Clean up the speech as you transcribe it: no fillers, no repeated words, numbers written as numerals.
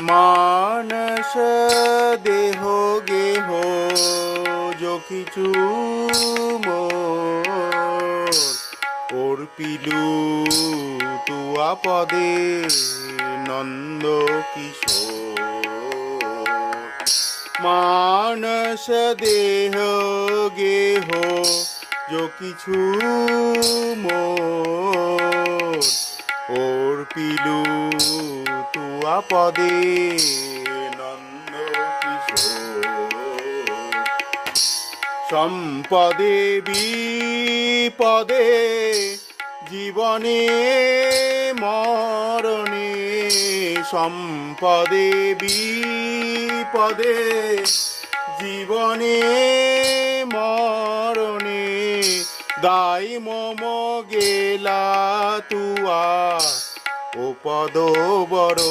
মানস দেহ গেহ যকিছু মোর অর্পিলু তুয়া পদে নন্দ কিশোর। মানস দেহ গেহ যকিছু মোর অর্পিলু তুয়া পদে নন্দ কিশোর। সম্পদে বিপদে জীবনে মরণে, সম্পদে বিপদে জীবনে মরণে দাই মম গেলা তুয়া ও পদ বড়।